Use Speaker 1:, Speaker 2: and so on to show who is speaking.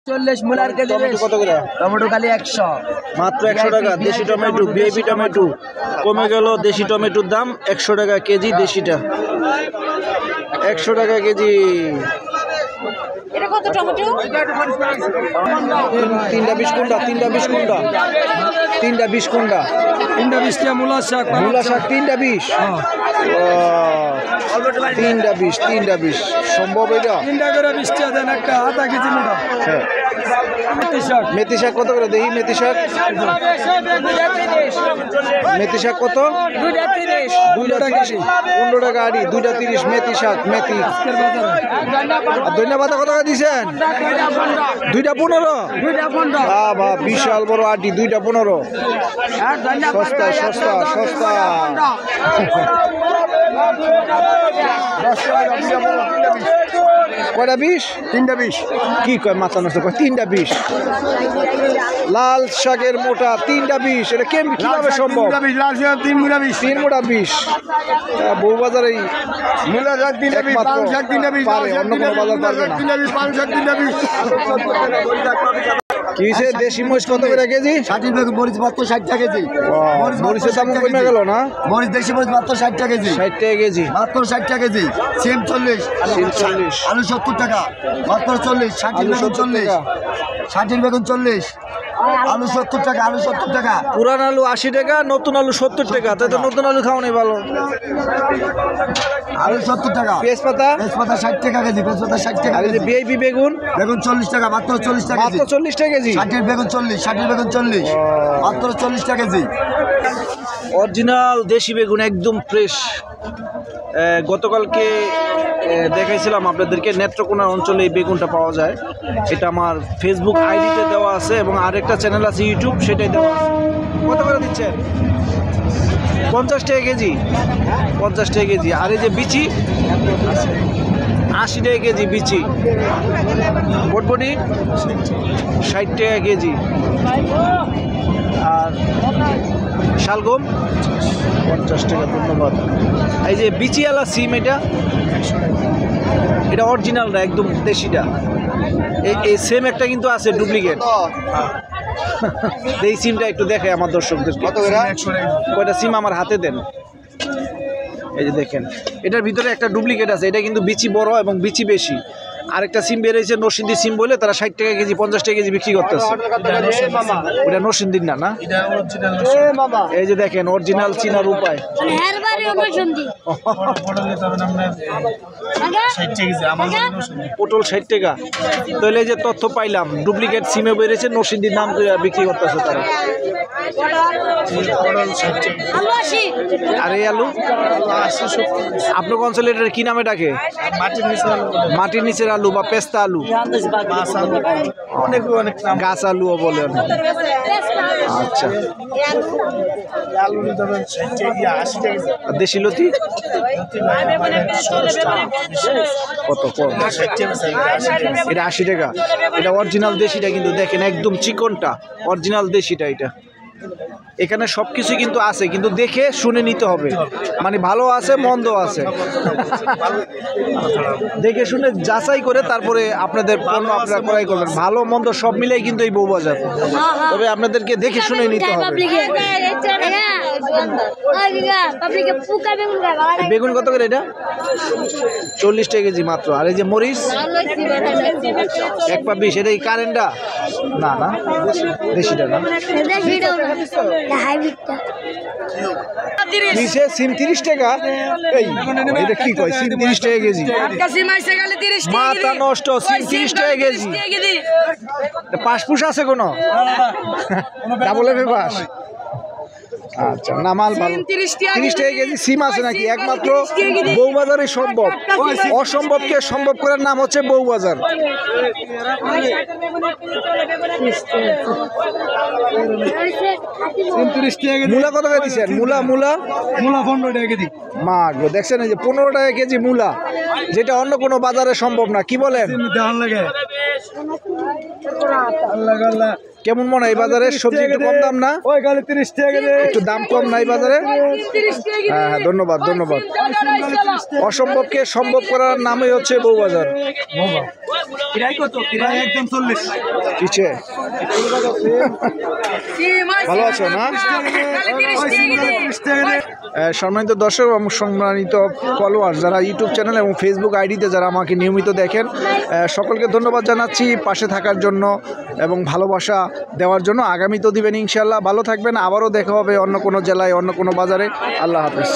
Speaker 1: 40 মুলার KG কত করে? Tomato খালি 100
Speaker 2: মাত্র 100 টাকা। দেশি টমেটো, বেবি টমেটো কমে গেল। দেশি টমেটোর দাম 100 টাকা কেজি। দেশিটা 100 টাকা কেজি।
Speaker 3: এটা কত টমেটো?
Speaker 2: তিনটা 20 কোনটা? তিনটা 20 কোনটা? তিনটা 20 কোনটা?
Speaker 1: তিনটা 20 টা মূলা শাক।
Speaker 2: মূলা শাক তিনটা 20। তিনটা 20, তিনটা 20 সম্ভব এটা?
Speaker 1: তিনটা করে 20 টা দেন, একটা আধা কেজি মোটা।
Speaker 2: হ্যাঁ।
Speaker 1: মেথি শাক,
Speaker 2: মেথি শাক কত করে? দেখি মেথি শাক। মেথি শাক কত?
Speaker 1: 2.30
Speaker 2: 2টা 30, 15 টাকা আড়ি, 2টা 30 মেথি শাক। মেথি আর ধনিয়া পাতা কত করে দিচ্ছেন? 2টা 15। বাবা বিশাল বড় আড়ি, 2টা 15। সস্তা সস্তা সস্তা। কয়টা 20?
Speaker 1: তিনটা 20।
Speaker 2: কি কয় মাথা নষ্ট কয়? 3টা 20। লাল শাকের মোটা 3টা 20। এটা কিভাবে সম্ভব?
Speaker 1: লাল শাক 3 মুড়া 20।
Speaker 2: 3 মোটা 20। বউবাজারে
Speaker 1: মূলা শাক 3টা 20, পালং শাক 3টা 20,
Speaker 2: পারে, অন্য কোনো বাজার পারবে না।
Speaker 1: 3টা 20, পালং শাক 3টা 20।
Speaker 2: কি হয়েছে? দেশি মরিচ কত করে কেজি?
Speaker 1: 60 টাকা মরিচ, মাত্র 60 টাকা কেজি।
Speaker 2: মরিচের দাম কমে গেল না?
Speaker 1: মরিচ দেশি মরিচ মাত্র 60 টাকা কেজি।
Speaker 2: 60 টাকা কেজি।
Speaker 1: মাত্র 60 টাকা কেজি। সিম 40,
Speaker 2: সিম 40,
Speaker 1: আলু 70 টাকা মাত্র 40। 60
Speaker 2: আলু
Speaker 1: বেগুন
Speaker 2: 70
Speaker 1: 40,
Speaker 2: টাকা।
Speaker 1: 60 বেগুন 40, আলু 70 টাকা, আলু 70 টাকা।
Speaker 2: পুরান আলু 80 টাকা, নতুন আলু 70 টাকা। তাই তো নতুন আলু খাওয়া নেই ভালো।
Speaker 1: আলু 70 টাকা।
Speaker 2: তেজপাতা?
Speaker 1: তেজপাতা 60 টাকা কেজি। তেজপাতা 60 টাকা
Speaker 2: আর এই যে
Speaker 1: কেজি।
Speaker 2: ভিআইপি বেগুন?
Speaker 1: বেগুন 40 টাকা, মাত্র 40 টাকা কেজি।
Speaker 2: মাত্র 40 টাকা কেজি।
Speaker 1: 60 বেগুন 40, 60 বেগুন 40, মাত্র 40 টাকা কেজি।
Speaker 2: অরিজিনাল দেশি বেগুন, একদম ফ্রেশ। গতকালকে দেখাইছিলাম আপনাদেরকে নেত্রকোনা অঞ্চলে এই বেগুনটা পাওয়া যায়। এটা আমার ফেসবুক আইডিতে দেওয়া আছে এবং আরেকটা চ্যানেল আছে ইউটিউব, সেটাই দেওয়া আছে। কত করে দিচ্ছেন? 50 টাকা কেজি। 50 টাকা কেজি। আর এই যে বিচি 80 টাকা কেজি বিচি। বটবটি 60 টাকা কেজি। আর শালগম 50 টাকা। ধন্যবাদ। এই যে বিচিওয়ালা সিম, এটা অরিজিনাল না, একদম দেশিটা। এই সেম একটা কিন্তু আছে ডুপ্লিকেট। এই সিমটা একটু দেখে আমার দর্শকদের। কয়টা সিম আমার হাতে দেন। এই যে দেখেন, এটার ভিতরে একটা ডুপ্লিকেট আছে। এটা কিন্তু বিচি বড় এবং বিচি বেশি। আরেকটা সিম বেরিয়েছে নরসিংদী সিম বলে, তারা 60 টাকা কেজি 50 টাকা কেজি বিক্রি করতেছে। ওটা নরসিংদীর না? এই যে দেখেন অরিজিনাল চিনার উপায়। পটল 60 টাকা। তাহলে এই যে তথ্য পাইলাম, ডুপ্লিকেট সিমে বেরিয়েছে, নরসিংদীর নাম বিক্রি করতেছে তারা। আর এই আলু আপনার অঞ্চলে এটার কি নামে ডাকে? মাটির নিচের আলু বা পেস্তা আলু, অনেক গাছ আলুও বলে। আচ্ছা। দেশি লতি কত? এটা 80 টাকা। এটা অরিজিনাল দেশিটা কিন্তু দেখেন, একদম চিকনটা অরিজিনাল দেশিটা। এটা এখানে সবকিছু কিন্তু আছে, কিন্তু দেখে শুনে নিতে হবে। মানে ভালো আছে, মন্দ আছে, দেখে শুনে যাচাই করে তারপরে আপনাদের পণ্য আপনারা ক্রয় করবেন। ভালো মন্দ সব মিলেই কিন্তু এই বউবাজার। তবে আপনাদেরকে দেখে শুনে নিতে হবে। বেগুন কত করে এটা? 40 টাকা কেজি মাত্র। আর এই যে মরিচ 1 পা 20। এটা এই কারেন্টটা না? না দেশিটা না। নিচে সিম 30 টাকা। এই এটা কি কয়? সিম 30 টাকা কেজি। মাথা নষ্ট। সিম 30 টাকা কেজি। পাসপুস আছে কোনো? Double F pass. আচ্ছা, না মাল ভালো। 30 টাকা কেজি সিম আছে নাকি? একমাত্র বউবাজারে সম্ভব। অসম্ভবকে সম্ভব করার নাম হচ্ছে বউবাজার। মূলা কত করে দিচ্ছেন? মূলা
Speaker 1: 15 টাকা কেজি।
Speaker 2: মাঠ দেখছেন, এই যে 15 টাকা কেজি মূলা, যেটা অন্য কোনো বাজারে সম্ভব না। কি বলেন? কেমন মনে হয় এই বাজারে সবজি একটু কম দাম না?
Speaker 1: ওই গালে 30 টাকা কেজি।
Speaker 2: একটু দাম কম না এই বাজারে? হ্যাঁ হ্যাঁ, ধন্যবাদ ধন্যবাদ। অসম্ভবকে সম্ভব করার নামই হচ্ছে বউবাজার।
Speaker 1: একদম 40।
Speaker 2: কিছে ভালো আছো না? সম্মানিত দর্শক এবং সম্মানিত ফলোয়ার যারা ইউটিউব চ্যানেল এবং ফেসবুক আইডিতে যারা আমাকে নিয়মিত দেখেন, সকলকে ধন্যবাদ জানাচ্ছি পাশে থাকার জন্য এবং ভালোবাসা দেওয়ার জন্য। আগামী তো দিবেন ইনশাল্লাহ। ভালো থাকবেন, আবারও দেখা হবে অন্য কোনো জেলায় অন্য কোনো বাজারে। আল্লাহ হাফেজ।